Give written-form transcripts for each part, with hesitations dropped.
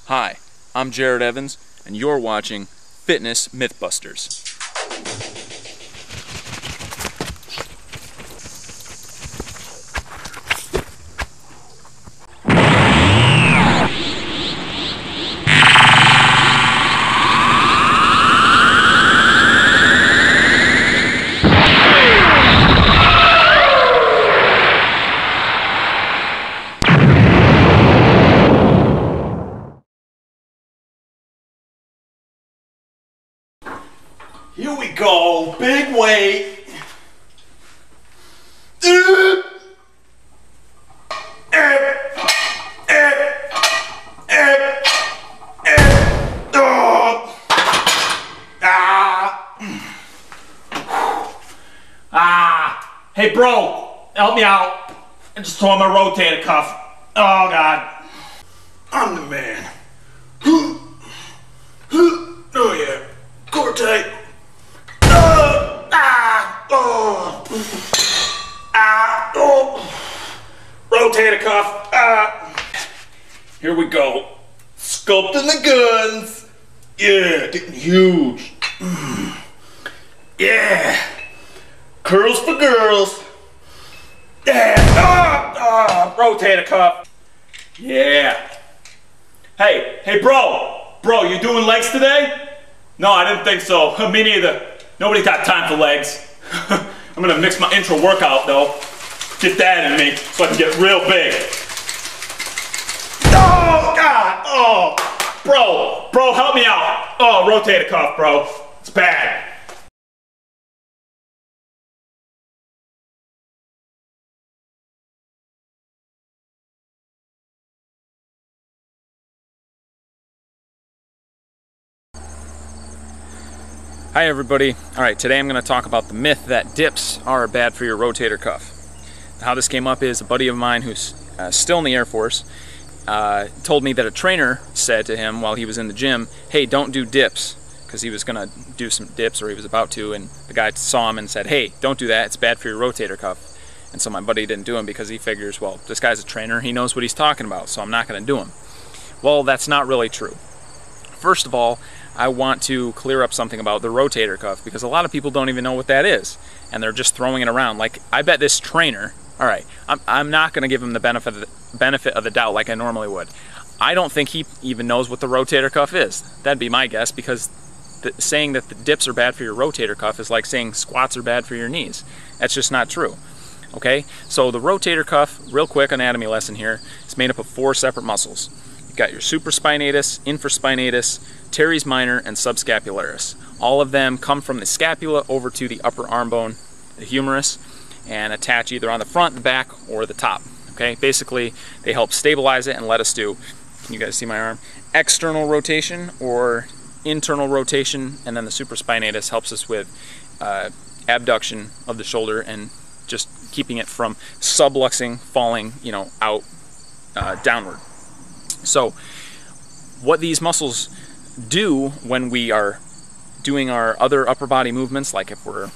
Hi, I'm Jared Evans, and you're watching Fitness Mythbusters. Here we go, big weight. Hey bro, help me out. I just tore my rotator cuff. Oh God. I'm the man. Oh yeah. Core tight. Rotator cuff. Here we go. Sculpting the guns. Yeah, getting huge. Yeah. Curls for girls. Yeah. Rotator cuff. Yeah. Hey bro, you doing legs today? No, I didn't think so. Me neither. Nobody's got time for legs. I'm gonna mix my intro workout though. Get that in me so I can get real big. Oh God! Oh, bro, help me out. Oh, rotator cuff, bro. It's bad. Hi everybody. Alright, today I'm going to talk about the myth that dips are bad for your rotator cuff. How this came up is a buddy of mine who's still in the Air Force told me that a trainer said to him while he was in the gym, hey, don't do dips, because he was going to do some dips, or he was about to, and the guy saw him and said, hey, don't do that, it's bad for your rotator cuff. And so my buddy didn't do him because he figures, well, this guy's a trainer, he knows what he's talking about, so I'm not going to do him. Well, that's not really true. First of all, I want to clear up something about the rotator cuff, because a lot of people don't even know what that is, and they're just throwing it around. Like, I bet this trainer, all right, I'm not going to give him the benefit of the doubt like I normally would. I don't think he even knows what the rotator cuff is. That'd be my guess, because saying that the dips are bad for your rotator cuff is like saying squats are bad for your knees. That's just not true. Okay, so the rotator cuff, real quick anatomy lesson here, is made up of 4 separate muscles. You've got your supraspinatus, infraspinatus, teres minor, and subscapularis. All of them come from the scapula over to the upper arm bone, the humerus, and attach either on the front, the back, or the top. Okay, basically they help stabilize it and let us do, can you guys see my arm, external rotation or internal rotation, and then the supraspinatus helps us with abduction of the shoulder and just keeping it from subluxing, falling, out downward. So what these muscles do when we are doing our other upper body movements, like if we're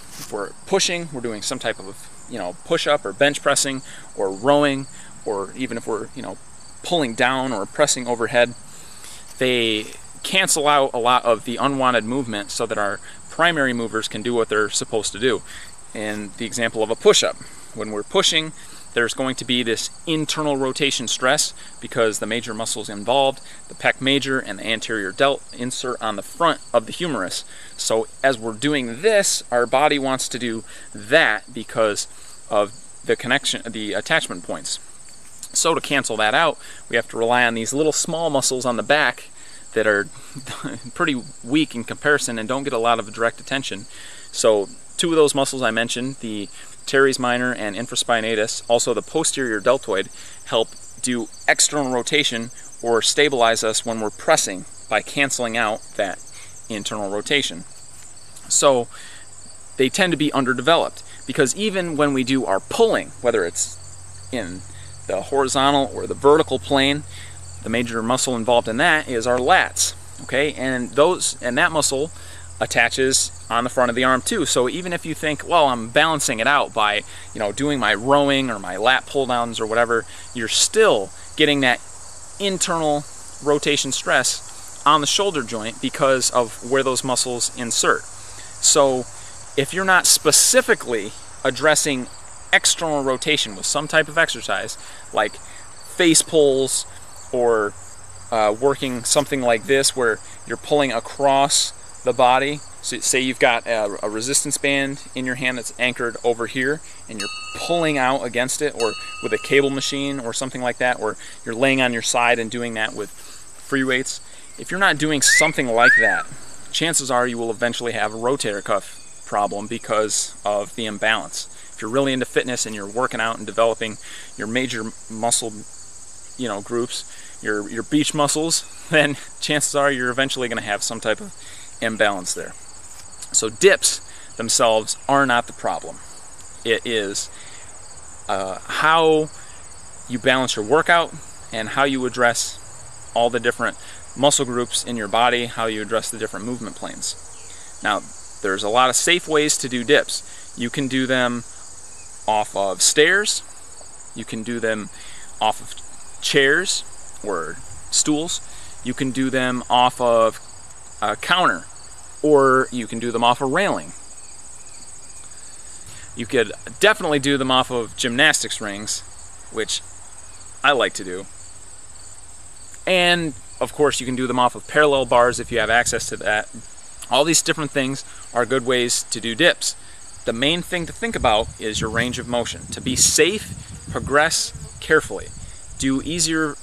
pushing, we're doing some type of push-up or bench pressing or rowing, or even if we're pulling down or pressing overhead, they cancel out a lot of the unwanted movement so that our primary movers can do what they're supposed to do. In the example of a push-up, when we're pushing, there's going to be this internal rotation stress because the major muscles involved, the pec major and the anterior delt, insert on the front of the humerus. So as we're doing this, our body wants to do that because of the connection, the attachment points. So to cancel that out, we have to rely on these little small muscles on the back that are pretty weak in comparison and don't get a lot of direct attention. So 2 of those muscles I mentioned, the teres minor and infraspinatus, also the posterior deltoid, help do external rotation or stabilize us when we're pressing by canceling out that internal rotation. So they tend to be underdeveloped because even when we do our pulling, whether it's in the horizontal or the vertical plane, the major muscle involved in that is our lats. Okay, and that muscle attaches on the front of the arm too. So even if you think, well, I'm balancing it out by, doing my rowing or my lat pull downs or whatever, you're still getting that internal rotation stress on the shoulder joint because of where those muscles insert. So if you're not specifically addressing external rotation with some type of exercise, like face pulls or working something like this where you're pulling across the body. So say you've got a resistance band in your hand that's anchored over here and you're pulling out against it, or with a cable machine or something like that, or you're laying on your side and doing that with free weights. If you're not doing something like that, chances are you will eventually have a rotator cuff problem because of the imbalance. If you're really into fitness and you're working out and developing your major muscle, groups, your beach muscles, then chances are you're eventually going to have some type of imbalance there. So dips themselves are not the problem. It is how you balance your workout and how you address all the different muscle groups in your body, how you address the different movement planes. Now, there's a lot of safe ways to do dips. You can do them off of stairs, you can do them off of chairs or stools, you can do them off of a counter, or you can do them off a railing. You could definitely do them off of gymnastics rings, which I like to do. And of course you can do them off of parallel bars if you have access to that. All these different things are good ways to do dips. The main thing to think about is your range of motion. To be safe, progress carefully. Do easier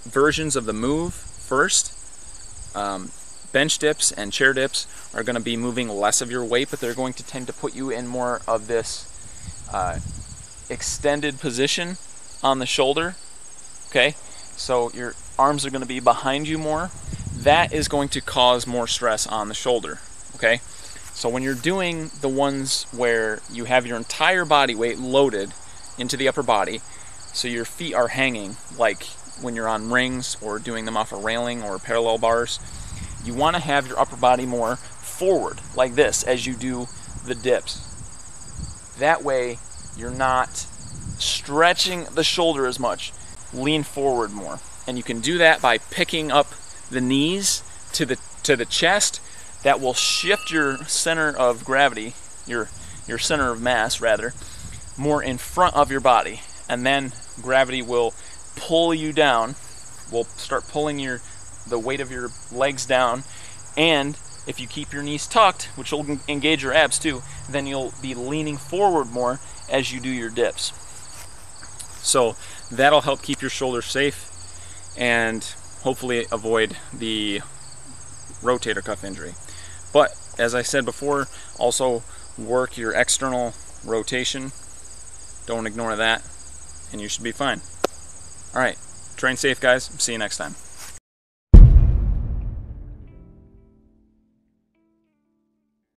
versions of the move first. Bench dips and chair dips are going to be moving less of your weight, but they're going to tend to put you in more of this extended position on the shoulder. Okay, so your arms are going to be behind you more. That is going to cause more stress on the shoulder. Okay, so when you're doing the ones where you have your entire body weight loaded into the upper body, so your feet are hanging, like when you're on rings or doing them off a railing or parallel bars, you want to have your upper body more forward, like this, as you do the dips. That way, you're not stretching the shoulder as much. Lean forward more. And you can do that by picking up the knees to the chest. That will shift your center of gravity, your center of mass, rather, more in front of your body. And then gravity will pull you down, will start pulling the weight of your legs down, and if you keep your knees tucked, which will engage your abs too, then you'll be leaning forward more as you do your dips. So that'll help keep your shoulders safe and hopefully avoid the rotator cuff injury. But as I said before, also work your external rotation. Don't ignore that, and you should be fine. All right, train safe, guys. See you next time.